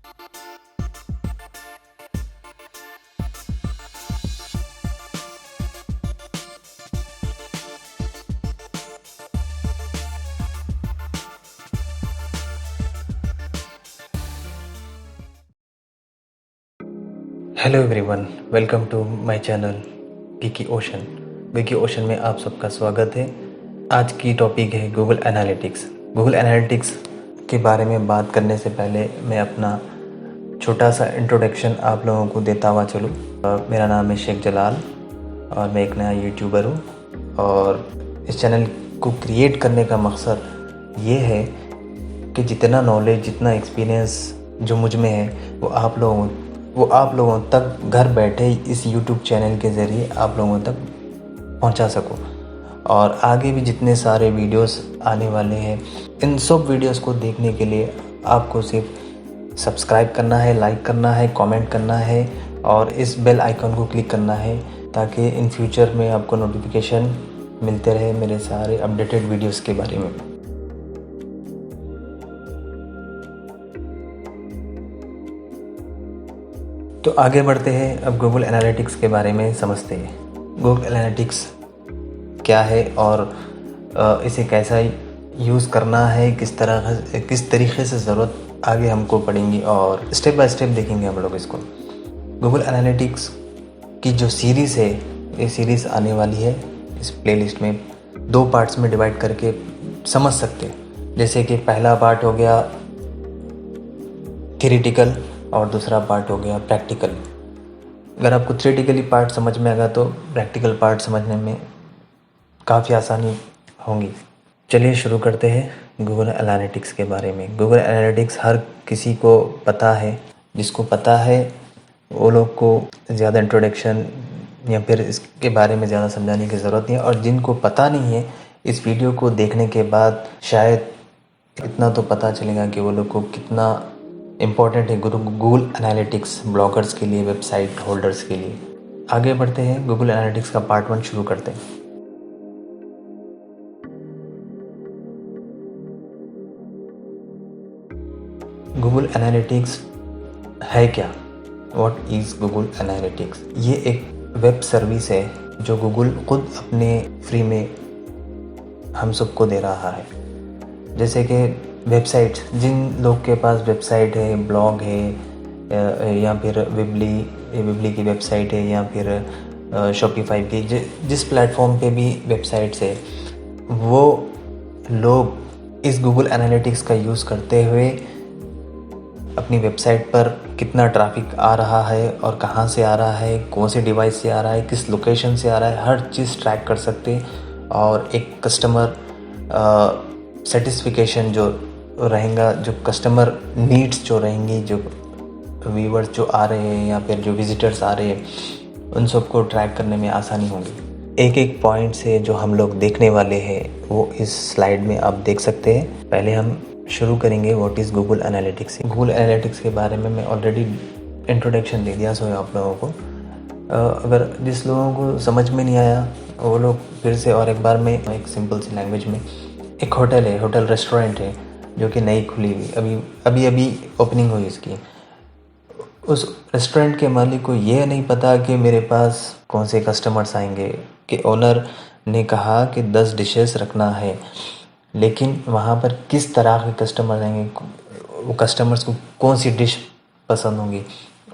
Hello everyone, welcome to my channel Geeky Ocean. Geeky Ocean में आप सबका स्वागत है। आज की टॉपिक है गूगल एनालिटिक्स। गूगल एनालिटिक्स के बारे में बात करने से पहले मैं अपना छोटा सा इंट्रोडक्शन आप लोगों को देता हुआ चलूँ। मेरा नाम है शेख जलाल और मैं एक नया यूट्यूबर हूँ और इस चैनल को क्रिएट करने का मकसद ये है कि जितना नॉलेज, जितना एक्सपीरियंस जो मुझ में है वो आप लोगों तक घर बैठे इस यूट्यूब चैनल के ज़रिए आप लोगों तक पहुंचा सकूं। और आगे भी जितने सारे वीडियोस आने वाले हैं, इन सब वीडियोस को देखने के लिए आपको सिर्फ सब्सक्राइब करना है, लाइक करना है, कमेंट करना है और इस बेल आइकन को क्लिक करना है ताकि इन फ्यूचर में आपको नोटिफिकेशन मिलते रहे मेरे सारे अपडेटेड वीडियोस के बारे में। तो आगे बढ़ते हैं, अब गूगल एनालिटिक्स के बारे में समझते हैं। गूगल एनालिटिक्स क्या है और इसे कैसा यूज़ करना है, किस तरीके से ज़रूरत आगे हमको पड़ेंगी और स्टेप बाय स्टेप देखेंगे हम लोग इसको। गूगल एनालिटिक्स की जो सीरीज़ है, ये सीरीज़ आने वाली है। इस प्लेलिस्ट में 2 पार्ट्स में डिवाइड करके समझ सकते हैं। जैसे कि पहला पार्ट हो गया थ्योरेटिकल और दूसरा पार्ट हो गया प्रैक्टिकल। अगर आपको थ्योरेटिकली पार्ट समझ में आएगा तो प्रैक्टिकल पार्ट समझने में काफ़ी आसानी होगी। चलिए शुरू करते हैं गूगल एनालिटिक्स के बारे में। गूगल एनालिटिक्स हर किसी को पता है। जिसको पता है वो लोग को ज़्यादा इंट्रोडक्शन या फिर इसके बारे में ज़्यादा समझाने की ज़रूरत नहीं है, और जिनको पता नहीं है इस वीडियो को देखने के बाद शायद इतना तो पता चलेगा कि वो लोग को कितना इम्पोर्टेंट है गूगल एनालिटिक्स ब्लॉगर्स के लिए, वेबसाइट होल्डर्स के लिए। आगे बढ़ते हैं, गूगल एनालिटिक्स का पार्ट 1 शुरू करते हैं। गूगल एनालिटिक्स है क्या? What is Google Analytics? ये एक वेब सर्विस है जो गूगल खुद अपने फ्री में हम सबको दे रहा है। जैसे कि वेबसाइट, जिन लोग के पास वेबसाइट है, ब्लॉग है या फिर विबली की वेबसाइट है या फिर शॉपिफाई की, जिस प्लेटफॉर्म पे भी वेबसाइट्स है, वो लोग इस गूगल एनालिटिक्स का यूज़ करते हुए अपनी वेबसाइट पर कितना ट्रैफिक आ रहा है और कहाँ से आ रहा है, कौन से डिवाइस से आ रहा है, किस लोकेशन से आ रहा है, हर चीज़ ट्रैक कर सकते हैं। और एक कस्टमर सेटिस्फिकेशन जो रहेगा, जो कस्टमर नीड्स जो रहेंगी, जो व्यूवर्स जो आ रहे हैं या फिर जो विजिटर्स आ रहे हैं, उन सबको ट्रैक करने में आसानी होगी। एक एक पॉइंट से जो हम लोग देखने वाले हैं वो इस स्लाइड में आप देख सकते हैं। पहले हम शुरू करेंगे what is Google analytics. Google analytics के बारे में मैं ऑलरेडी इंट्रोडक्शन दे दिया सो आप लोगों को। अगर जिस लोगों को समझ में नहीं आया वो लोग फिर से और एक बार में एक सिंपल सी लैंग्वेज में, एक होटल है, होटल रेस्टोरेंट है जो कि नई खुली हुई, अभी ओपनिंग हुई इसकी। उस रेस्टोरेंट के मालिक को ये नहीं पता कि मेरे पास कौन से कस्टमर्स आएंगे, कि ओनर ने कहा कि 10 डिशेस रखना है, लेकिन वहाँ पर किस तरह के कस्टमर आएंगे, वो कस्टमर्स को कौन सी डिश पसंद होगी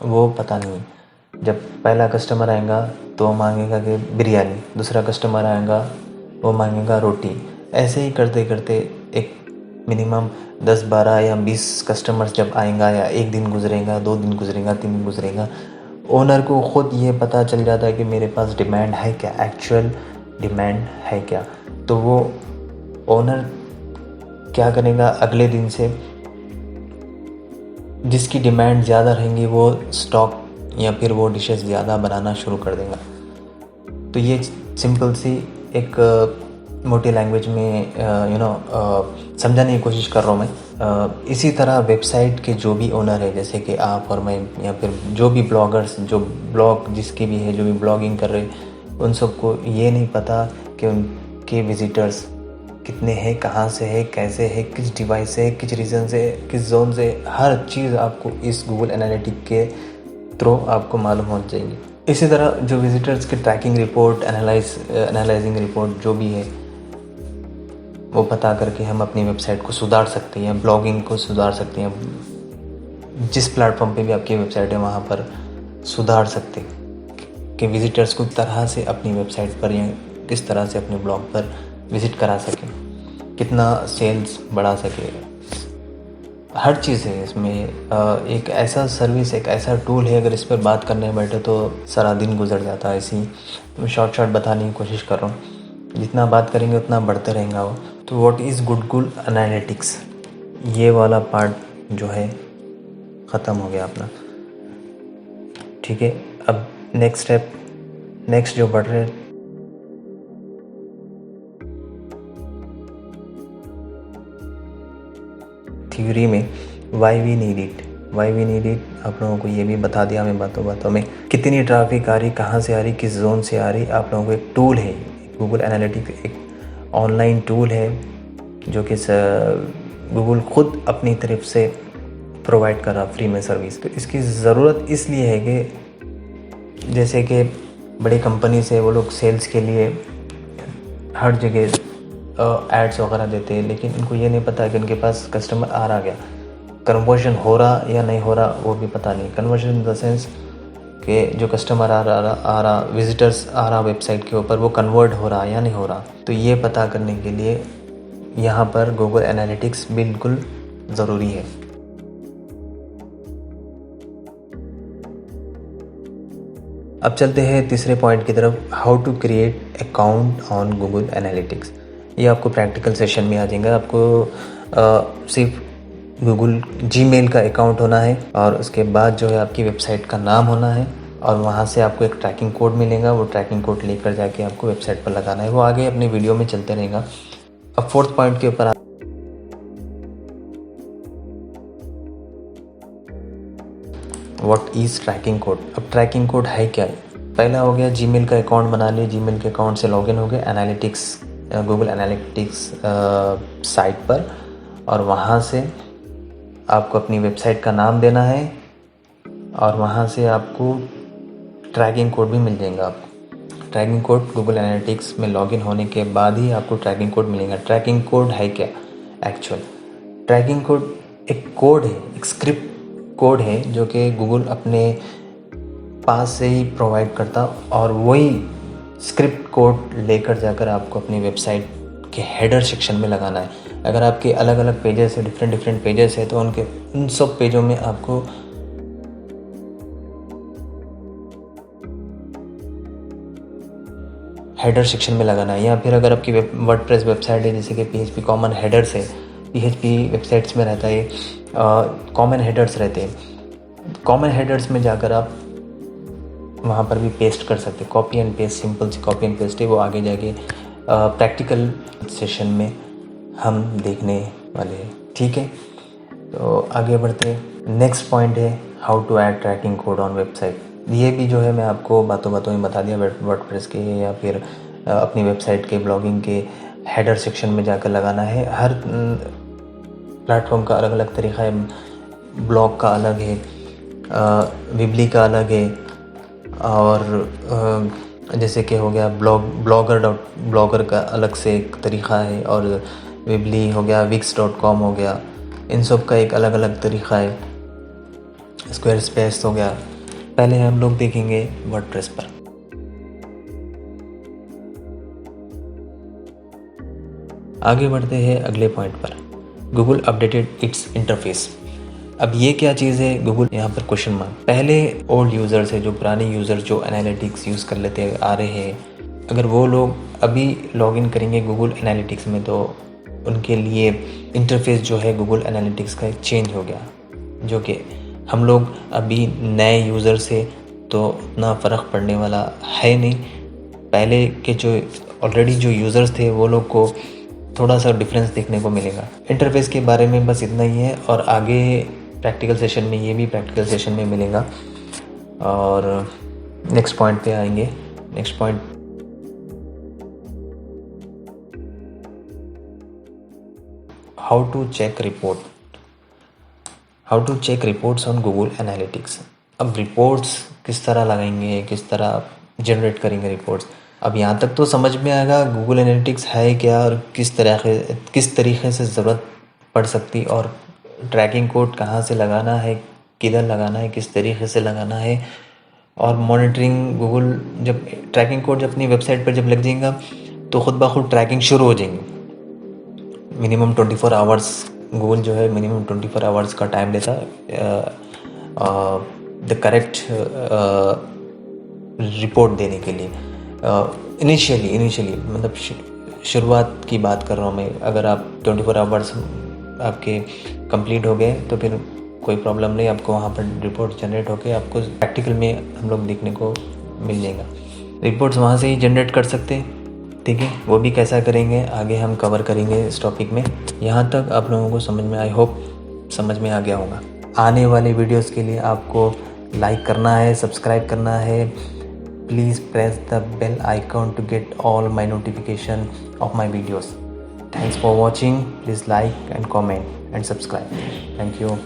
वो पता नहीं। जब पहला कस्टमर आएगा तो वो मांगेगा कि बिरयानी, दूसरा कस्टमर आएगा वो मांगेगा रोटी। ऐसे ही करते करते एक मिनिमम 10, 12 या 20 कस्टमर्स जब आएगा, या एक दिन गुजरेगा, 2 दिन गुजरेगा, 3 दिन गुजरेगा, ओनर को ख़ुद ये पता चल जाता है कि मेरे पास डिमांड है क्या, एक्चुअल डिमांड है क्या। तो वो ओनर क्या करेगा, अगले दिन से जिसकी डिमांड ज़्यादा रहेंगी वो स्टॉक या फिर वो डिशेस ज़्यादा बनाना शुरू कर देगा। तो ये सिंपल सी एक मोटी लैंग्वेज में समझाने की कोशिश कर रहा हूँ मैं। इसी तरह वेबसाइट के जो भी ओनर है, जैसे कि आप और मैं या फिर जो भी ब्लॉगर्स, जो ब्लॉग जिसके भी है, जो भी ब्लॉगिंग कर रहे हैं, उन सबको ये नहीं पता कि उनके विजिटर्स कितने हैं, कहाँ से है, कैसे है, किस डिवाइस से है, किस रीजन से, किस जोन से, हर चीज़ आपको इस गूगल एनालिटिक के थ्रू आपको मालूम हो जाएगी। इसी तरह जो विजिटर्स की ट्रैकिंग रिपोर्ट, एनालाइजिंग रिपोर्ट जो भी है वो पता करके हम अपनी वेबसाइट को सुधार सकते हैं, ब्लॉगिंग को सुधार सकते हैं। जिस प्लेटफॉर्म पे भी आपकी वेबसाइट है वहाँ पर सुधार सकते हैं कि विजिटर्स को तरह से अपनी वेबसाइट पर या किस तरह से अपने ब्लॉग पर विज़िट करा सकें, कितना सेल्स बढ़ा सके। हर चीज़ है इसमें। एक ऐसा सर्विस, एक ऐसा टूल है, अगर इस पर बात करने बैठे तो सारा दिन गुजर जाता है। ऐसे ही मैं शॉर्ट बताने की कोशिश कर रहा हूँ, जितना बात करेंगे उतना बढ़ते रहेगा वो। तो व्हाट इज़ गूगल एनालिटिक्स, ये वाला पार्ट जो है ख़त्म हो गया अपना। ठीक है, अब नेक्स्ट स्टेप, नेक्स्ट जो बढ़ रहे थ्योरी में वाई वी नीड इट, आप लोगों को ये भी बता दिया मैं बातों में। कितनी ट्रैफिक आ रही, कहाँ से आ रही, किस जोन से आ रही, आप लोगों को एक टूल है। गूगल एनालिटिक्स एक ऑनलाइन टूल है जो कि गूगल खुद अपनी तरफ से प्रोवाइड कर रहा फ्री में सर्विस। तो इसकी ज़रूरत इसलिए है कि जैसे कि बड़ी कंपनी से वो लोग सेल्स के लिए हर जगह एड्स वगैरह देते हैं, लेकिन इनको ये नहीं पता कि उनके पास कस्टमर आ रहा क्या, कन्वर्जन हो रहा या नहीं हो रहा वो भी पता नहीं। कन्वर्जन इन द सेंस कि जो कस्टमर आ रहा विजिटर्स आ रहा वेबसाइट के ऊपर, वो कन्वर्ट हो रहा या नहीं हो रहा। तो ये पता करने के लिए यहाँ पर गूगल एनालिटिक्स बिल्कुल ज़रूरी है। अब चलते हैं तीसरे पॉइंट की तरफ, how to create account on Google Analytics. ये आपको प्रैक्टिकल सेशन में आ जाएगा। आपको सिर्फ गूगल जीमेल का अकाउंट होना है और उसके बाद जो है आपकी वेबसाइट का नाम होना है और वहाँ से आपको एक ट्रैकिंग कोड मिलेगा। वो ट्रैकिंग कोड लेकर जाके आपको वेबसाइट पर लगाना है। वो आगे अपने वीडियो में चलते रहेगा। अब फोर्थ पॉइंट के ऊपर व्हाट इज़ ट्रैकिंग कोड। अब ट्रैकिंग कोड है क्या है? पहला हो गया जीमेल का अकाउंट बना लिया, जीमेल के अकाउंट से लॉगिन हो गया एनालिटिक्स, गूगल एनालिटिक्स साइट पर, और वहाँ से आपको अपनी वेबसाइट का नाम देना है और वहाँ से आपको ट्रैकिंग कोड भी मिल जाएगा। आपको ट्रैकिंग कोड गूगल एनालिटिक्स में लॉगिन होने के बाद ही आपको ट्रैकिंग कोड मिलेगा। ट्रैकिंग कोड है क्या एक्चुअल? ट्रैकिंग कोड एक कोड है, एक स्क्रिप्ट कोड है जो कि गूगल अपने पास से ही प्रोवाइड करता, और वही स्क्रिप्ट कोड लेकर जाकर आपको अपनी वेबसाइट के हेडर सेक्शन में लगाना है। अगर आपके अलग अलग पेजेस है, डिफरेंट पेजेस है, तो उन सब पेजों में आपको हेडर सेक्शन में लगाना है। या फिर अगर आपकी वर्डप्रेस वेबसाइट है, जैसे कि PHP कॉमन हेडर्स है, PHP वेबसाइट्स में रहता है कॉमन हेडर्स रहते हैं। कॉमन हेडर्स में जाकर आप वहाँ पर भी पेस्ट कर सकते हैं। कॉपी एंड पेस्ट, सिंपल सी कॉपी एंड पेस्ट है। वो आगे जाके प्रैक्टिकल सेशन में हम देखने वाले हैं। ठीक है, तो आगे बढ़ते हैं। नेक्स्ट पॉइंट है how to add tracking code on website. ये भी जो है मैं आपको बातों में बता दिया। वर्डप्रेस के या फिर अपनी वेबसाइट के ब्लॉगिंग के हेडर सेक्शन में जाकर लगाना है। हर प्लेटफॉर्म का अलग अलग तरीका है। ब्लॉग का अलग है, विबली का अलग है, और जैसे कि हो गया ब्लॉगर का अलग से एक तरीक़ा है, और विबली हो गया, wix.com हो गया, इन सब का एक अलग अलग तरीक़ा है। स्क्वायरस्पेस हो गया। पहले हम लोग देखेंगे वर्डप्रेस पर। आगे बढ़ते हैं अगले पॉइंट पर, गूगल अपडेटेड इट्स इंटरफेस। अब ये क्या चीज़ है? गूगल यहाँ पर क्वेश्चन मार्क। पहले ओल्ड यूज़र्स है, जो पुराने यूज़र जो एनालिटिक्स यूज़ कर लेते आ रहे हैं, अगर वो लोग अभी लॉगिन करेंगे गूगल एनालिटिक्स में, तो उनके लिए इंटरफेस जो है गूगल एनालिटिक्स का एक चेंज हो गया। जो कि हम लोग अभी नए यूज़र से तो उतना फ़र्क पड़ने वाला है नहीं। पहले के जो ऑलरेडी जो यूज़र्स थे वो लोग को थोड़ा सा डिफरेंस देखने को मिलेगा। इंटरफेस के बारे में बस इतना ही है, और आगे प्रैक्टिकल सेशन में ये भी प्रैक्टिकल सेशन में मिलेगा। और नेक्स्ट पॉइंट पे आएंगे। Next point how to check reports on Google Analytics. अब रिपोर्ट्स किस तरह लगाएंगे, किस तरह जनरेट करेंगे रिपोर्ट्स, अब यहाँ तक तो समझ में आएगा गूगल एनालिटिक्स है क्या और किस तरीके से ज़रूरत पड़ सकती, और ट्रैकिंग कोड कहाँ से लगाना है, किधर लगाना है, किस तरीके से लगाना है, और मॉनिटरिंग गूगल जब ट्रैकिंग कोड जब अपनी वेबसाइट पर जब लग जाएगा तो ख़ुद ब खुद ट्रैकिंग शुरू हो जाएंगी। मिनिमम 24 आवर्स गूगल जो है मिनिमम 24 आवर्स का टाइम देता है द करेक्ट रिपोर्ट देने के लिए। इनिशियली मतलब शुरुआत की बात कर रहा हूँ मैं। अगर आप 24 आवर्स आपके कंप्लीट हो गए तो फिर कोई प्रॉब्लम नहीं, आपको वहाँ पर रिपोर्ट जनरेट होकर आपको प्रैक्टिकल में हम लोग देखने को मिल जाएगा। रिपोर्ट्स वहाँ से ही जनरेट कर सकते हैं, ठीक है। वो भी कैसा करेंगे आगे हम कवर करेंगे इस टॉपिक में। यहाँ तक आप लोगों को समझ में, आई होप समझ में आ गया होगा। आने वाले वीडियोस के लिए आपको लाइक करना है, सब्सक्राइब करना है। Please press the bell icon to get all my notification of my videos. Thanks for watching. Please like and comment and subscribe. Thank you.